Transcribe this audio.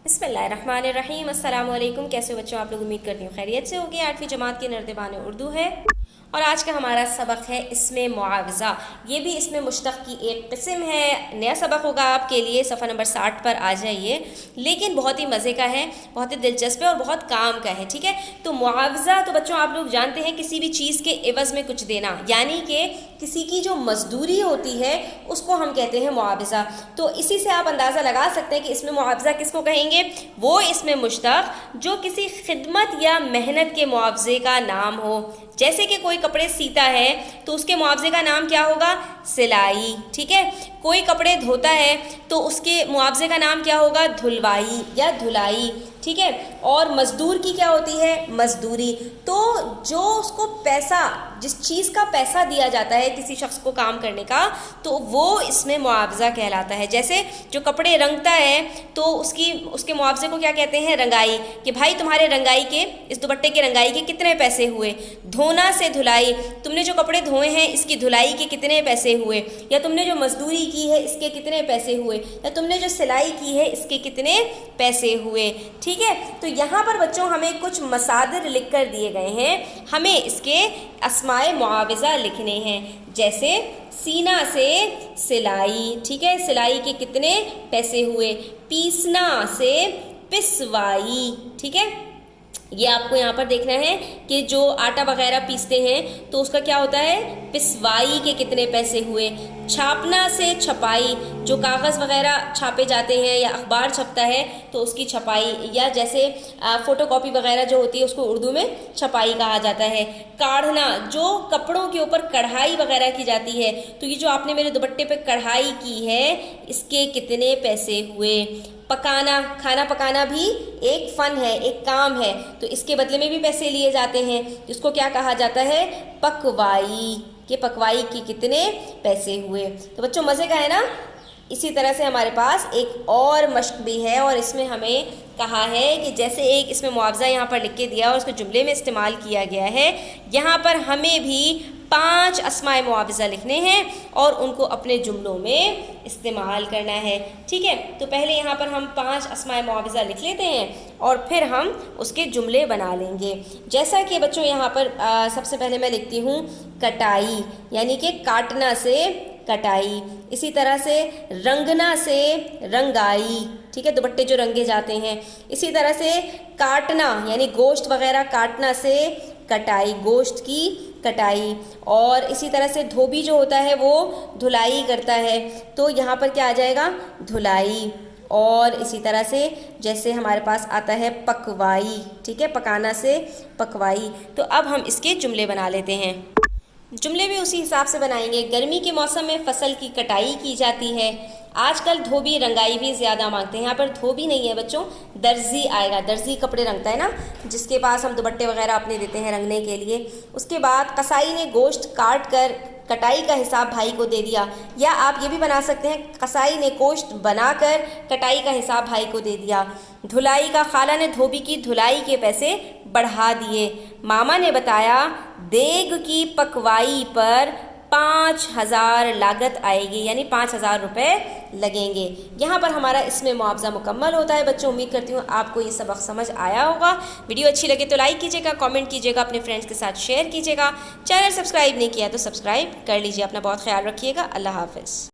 بسم اللہ الرحمن الرحیم۔ السلام علیکم، کیسے ہو بچوں؟ آپ لوگ امید کرتی ہوں خیریت سے ہوگی۔ 8ویں جماعت کے نردبان اردو ہے اور آج کا ہمارا سبق ہے اسم معاوضہ۔ یہ بھی اسم مشتق کی ایک قسم ہے۔ نیا سبق ہوگا آپ کے لیے، صفحہ نمبر 60 پر آ جائیے، لیکن بہت ہی مزے کا ہے، بہت ہی دلچسپ ہے اور بہت کام کا ہے، ٹھیک ہے؟ تو معاوضہ تو بچوں آپ لوگ جانتے ہیں، کسی بھی چیز کے عوض میں کچھ دینا، یعنی کہ کسی کی جو مزدوری ہوتی ہے اس کو ہم کہتے ہیں معاوضہ۔ تو اسی سے آپ اندازہ لگا سکتے ہیں کہ اسم معاوضہ کس کو کہیں گے؟ وہ اسم مشتق جو کسی خدمت یا محنت کے معاوضے کا نام ہو۔ جیسے کہ کوئی کپڑے سیتا ہے تو اس کے معاوضے کا نام کیا ہوگا؟ سلائی، ٹھیک ہے؟ کوئی کپڑے دھوتا ہے تو اس کے معاوضے کا نام کیا ہوگا؟ دھلوائی یا دھلائی، ٹھیک ہے؟ اور مزدور کی کیا ہوتی ہے؟ مزدوری۔ تو جو اس کو پیسہ، جس چیز کا پیسہ دیا جاتا ہے کسی شخص کو کام کرنے کا، تو وہ اس میں معاوضہ کہلاتا ہے۔ جیسے جو کپڑے رنگتا ہے تو اس کے معاوضے کو کیا کہتے ہیں؟ رنگائی، کہ بھائی تمہارے رنگائی کے، اس دوپٹے کے رنگائی کے کتنے پیسے ہوئے؟ دھونا سے دھلائی، تم نے جو کپڑے دھوئے ہیں اس کی دھلائی کے کتنے پیسے ہوئے؟ یا تم نے جو مزدوری کی ہے اس کے کتنے پیسے ہوئے؟ یا تم نے جو سلائی کی ہے اس کے کتنے پیسے ہوئے؟ ٹھیک ہے؟ تو یہاں پر بچوں ہمیں کچھ مصادر لکھ کر دیے گئے ہیں، ہمیں اس کے اسماء معاوضہ لکھنے ہیں۔ جیسے سینا سے سلائی، ٹھیک ہے؟ سلائی کے کتنے پیسے ہوئے؟ پیسنا سے پسوائی، ٹھیک ہے؟ یہ آپ کو یہاں پر دیکھنا ہے کہ جو آٹا وغیرہ پیستے ہیں تو اس کا کیا ہوتا ہے؟ پسوائی کے کتنے پیسے ہوئے؟ چھاپنا سے چھپائی، جو کاغذ وغیرہ چھاپے جاتے ہیں یا اخبار چھپتا ہے تو اس کی چھپائی، یا جیسے فوٹو کاپی وغیرہ جو ہوتی ہے اس کو اردو میں چھپائی کہا جاتا ہے۔ کاڑھنا، جو کپڑوں کے اوپر کڑھائی وغیرہ کی جاتی ہے، تو یہ جو آپ نے میرے دوپٹے پہ کڑھائی کی ہے اس کے کتنے پیسے ہوئے؟ پکانا، کھانا پکانا بھی ایک فن ہے، ایک کام ہے، تو اس کے بدلے میں بھی پیسے لیے جاتے ہیں، اس کو کیا کہا جاتا ہے؟ پکوائی، کہ پکوائی کے کتنے پیسے ہوئے؟ تو بچوں مزے کا ہے نا؟ اسی طرح سے ہمارے پاس ایک اور مشق بھی ہے، اور اس میں ہمیں کہا ہے کہ جیسے ایک اس میں معاوضہ یہاں پر لکھ کے دیا اور اس کو جملے میں استعمال کیا گیا ہے، یہاں پر ہمیں بھی 5 اسماء معاوضہ لکھنے ہیں اور ان کو اپنے جملوں میں استعمال کرنا ہے، ٹھیک ہے؟ تو پہلے یہاں پر ہم 5 اسماء معاوضہ لکھ لیتے ہیں اور پھر ہم اس کے جملے بنا لیں گے۔ جیسا کہ بچوں یہاں پر سب سے پہلے میں لکھتی ہوں کٹائی، یعنی کہ کاٹنا سے کٹائی۔ اسی طرح سے رنگنا سے رنگائی، ٹھیک ہے؟ دوپٹے جو رنگے جاتے ہیں۔ اسی طرح سے کاٹنا یعنی گوشت وغیرہ کاٹنا سے کٹائی، گوشت کی کٹائی۔ اور اسی طرح سے دھوبی جو ہوتا ہے وہ دھلائی کرتا ہے، تو یہاں پر کیا آ جائے گا؟ دھلائی۔ اور اسی طرح سے جیسے ہمارے پاس آتا ہے پکوائی، ٹھیک ہے؟ پکانا سے پکوائی۔ تو اب ہم اس کے جملے بنا لیتے ہیں۔ جملے بھی اسی حساب سے بنائیں گے۔ گرمی کے موسم میں فصل کی کٹائی کی جاتی ہے۔ آج کل دھوبی رنگائی بھی زیادہ مانگتے ہیں۔ یہاں پر دھوبی نہیں ہے بچوں، درزی آئے گا۔ درزی کپڑے رنگتا ہے نا، جس کے پاس ہم دوپٹے وغیرہ اپنے دیتے ہیں رنگنے کے لیے۔ اس کے بعد قصائی نے گوشت کاٹ کر کٹائی کا حساب بھائی کو دے دیا، یا آپ یہ بھی بنا سکتے ہیں قصائی نے گوشت بنا کر کٹائی کا حساب بھائی کو دے دیا۔ دھلائی کا، خالہ نے دھوبی کی دھلائی کے پیسے بڑھا دیے۔ ماما نے بتایا دیگ کی پکوائی پر 5000 لاگت آئے گی، یعنی 5000 روپے لگیں گے۔ یہاں پر ہمارا اسم معاوضہ مکمل ہوتا ہے بچوں۔ امید کرتی ہوں آپ کو یہ سبق سمجھ آیا ہوگا۔ ویڈیو اچھی لگے تو لائک کیجیے گا، کامنٹ کیجیے گا، اپنے فرینڈس کے ساتھ شیئر کیجیے گا۔ چینل سبسکرائب نہیں کیا تو سبسکرائب کر لیجیے۔ اپنا بہت خیال رکھیے گا۔ اللہ حافظ۔